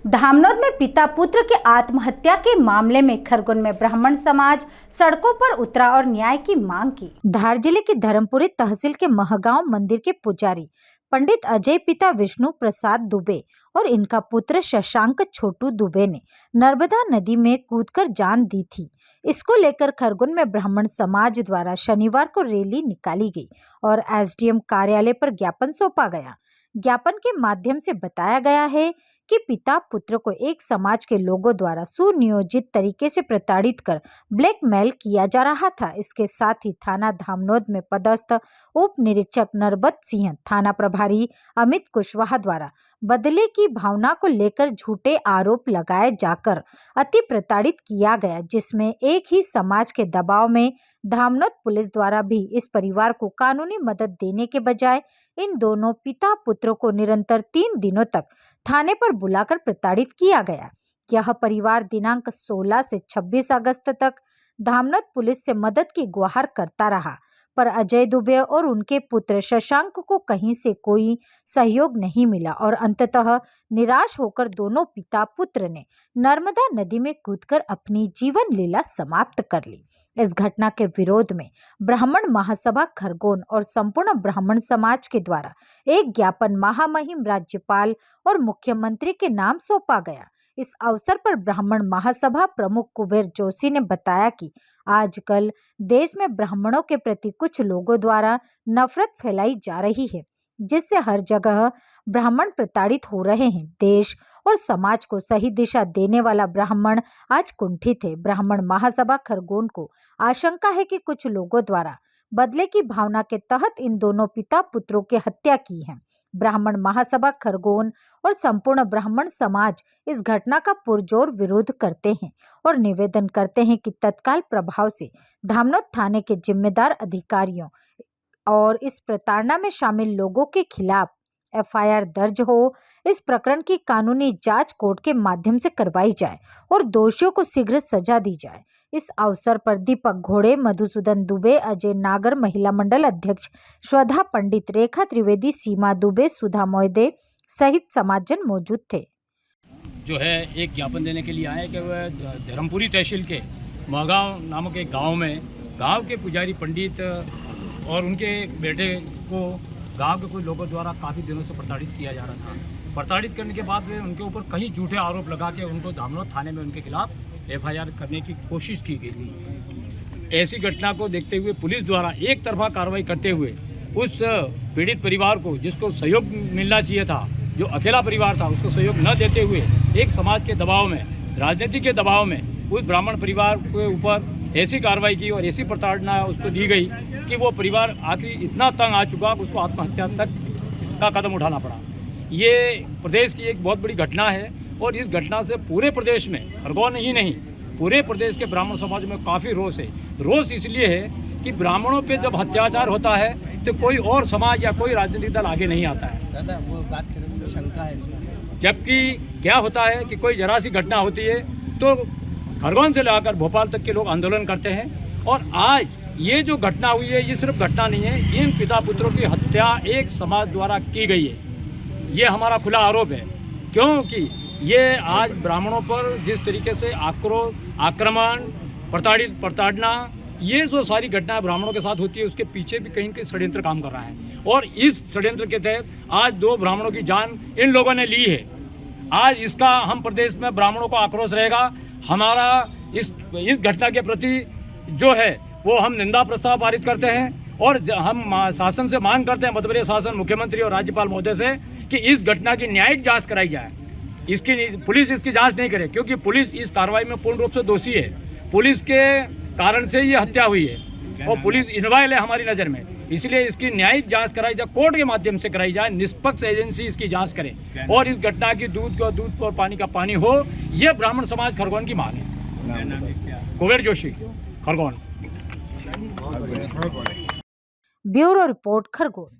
धामनोद में पिता पुत्र के आत्महत्या के मामले में खरगोन में ब्राह्मण समाज सड़कों पर उतरा और न्याय की मांग की। धार जिले की धर्मपुरी तहसील के महगांव मंदिर के पुजारी पंडित अजय पिता विष्णु प्रसाद दुबे और इनका पुत्र शशांक छोटू दुबे ने नर्मदा नदी में कूदकर जान दी थी। इसको लेकर खरगोन में ब्राह्मण समाज द्वारा शनिवार को रैली निकाली गई और एसडीएम कार्यालय पर ज्ञापन सौंपा गया। ज्ञापन के माध्यम से बताया गया है कि पिता पुत्र को एक समाज के लोगों द्वारा सुनियोजित तरीके से प्रताड़ित कर ब्लैकमेल किया जा रहा था। इसके साथ ही थाना धामनोद में पदस्थ उप निरीक्षक नरबत सिंह, थाना प्रभारी अमित कुशवाहा द्वारा बदले की भावना को लेकर झूठे आरोप लगाए जाकर अति प्रताड़ित किया गया, जिसमें एक ही समाज के दबाव में धामनोद पुलिस द्वारा भी इस परिवार को कानूनी मदद देने के बजाय इन दोनों पिता पुत्रों को निरंतर 3 दिनों तक थाने पर बुलाकर प्रताड़ित किया गया। यह परिवार दिनांक 16 से 26 अगस्त तक धामनोद पुलिस से मदद की गुहार करता रहा, पर अजय दुबे और उनके पुत्र शशांक को कहीं से कोई सहयोग नहीं मिला और अंततः निराश होकर दोनों पिता पुत्र ने नर्मदा नदी में कूदकर अपनी जीवन लीला समाप्त कर ली। इस घटना के विरोध में ब्राह्मण महासभा खरगोन और संपूर्ण ब्राह्मण समाज के द्वारा एक ज्ञापन महामहिम राज्यपाल और मुख्यमंत्री के नाम सौंपा गया। इस अवसर पर ब्राह्मण महासभा प्रमुख कुबेर जोशी ने बताया कि आजकल देश में ब्राह्मणों के प्रति कुछ लोगों द्वारा नफरत फैलाई जा रही है, जिससे हर जगह ब्राह्मण प्रताड़ित हो रहे हैं। देश और समाज को सही दिशा देने वाला ब्राह्मण आज कुंठित है। ब्राह्मण महासभा खरगोन को आशंका है कि कुछ लोगों द्वारा बदले की भावना के तहत इन दोनों पिता पुत्रों की हत्या की है। ब्राह्मण महासभा खरगोन और संपूर्ण ब्राह्मण समाज इस घटना का पुरजोर विरोध करते हैं और निवेदन करते हैं कि तत्काल प्रभाव से धामनोद थाने के जिम्मेदार अधिकारियों और इस प्रताड़ना में शामिल लोगों के खिलाफ एफआईआर दर्ज हो। इस प्रकरण की कानूनी जांच कोर्ट के माध्यम से करवाई जाए और दोषियों को शीघ्र सजा दी जाए। इस अवसर पर दीपक घोड़े, मधुसूदन दुबे, अजय नागर, महिला मंडल अध्यक्ष श्रद्धा पंडित, रेखा त्रिवेदी, सीमा दुबे, सुधा मोयदे सहित समाजजन मौजूद थे। जो है एक ज्ञापन देने के लिए आए कि वह धर्मपुरी तहसील के महगांव नामक एक गाँव में गाँव के पुजारी पंडित और उनके बेटे को गांव के कुछ लोगों द्वारा काफ़ी दिनों से प्रताड़ित किया जा रहा था। प्रताड़ित करने के बाद वे उनके ऊपर कई झूठे आरोप लगा के उनको धामनोद थाने में उनके खिलाफ एफआईआर करने की कोशिश की गई थी। ऐसी घटना को देखते हुए पुलिस द्वारा एक तरफा कार्रवाई करते हुए उस पीड़ित परिवार को, जिसको सहयोग मिलना चाहिए था, जो अकेला परिवार था, उसको सहयोग न देते हुए एक समाज के दबाव में, राजनीति के दबाव में उस ब्राह्मण परिवार के ऊपर ऐसी कार्रवाई की और ऐसी प्रताड़ना उसको दी गई कि वो परिवार आखिर इतना तंग आ चुका कि उसको आत्महत्या तक का कदम उठाना पड़ा। ये प्रदेश की एक बहुत बड़ी घटना है और इस घटना से पूरे प्रदेश में, खरगोन ही नहीं, पूरे प्रदेश के ब्राह्मण समाज में काफ़ी रोष है। रोष इसलिए है कि ब्राह्मणों पे जब अत्याचार होता है तो कोई और समाज या कोई राजनीतिक दल आगे नहीं आता है। दादा वो बात करें तो शंका है, जबकि क्या होता है कि कोई जरा सी घटना होती है तो खरगोन से लेकर भोपाल तक के लोग आंदोलन करते हैं। और आज ये जो घटना हुई है, ये सिर्फ घटना नहीं है, इन पिता पुत्रों की हत्या एक समाज द्वारा की गई है। ये हमारा खुला आरोप है, क्योंकि ये आज ब्राह्मणों पर जिस तरीके से आक्रोश, आक्रमण, प्रताड़ना, ये जो सारी घटनाएं ब्राह्मणों के साथ होती है, उसके पीछे भी कहीं षड्यंत्र काम कर रहा है। और इस षड्यंत्र के तहत आज 2 ब्राह्मणों की जान इन लोगों ने ली है। आज इसका हम प्रदेश में ब्राह्मणों को आक्रोश रहेगा। हमारा इस घटना के प्रति जो है वो हम निंदा प्रस्ताव पारित करते हैं और हम शासन से मांग करते हैं, मध्य प्रदेश शासन, मुख्यमंत्री और राज्यपाल महोदय से, कि इस घटना की न्यायिक जांच कराई जाए। इसकी पुलिस इसकी जांच नहीं करे, क्योंकि पुलिस इस कार्रवाई में पूर्ण रूप से दोषी है। पुलिस के कारण से ये हत्या हुई है और पुलिस इनवाइल है हमारी नज़र में। इसलिए इसकी न्यायिक जांच कराई जाए, कोर्ट के माध्यम से कराई जाए, निष्पक्ष एजेंसी इसकी जांच करे और इस घटना की दूध का दूध और पानी का पानी हो। ये ब्राह्मण समाज खरगोन की मांग है। कुबेर जोशी, खरगोन। Bureau report, Khargone.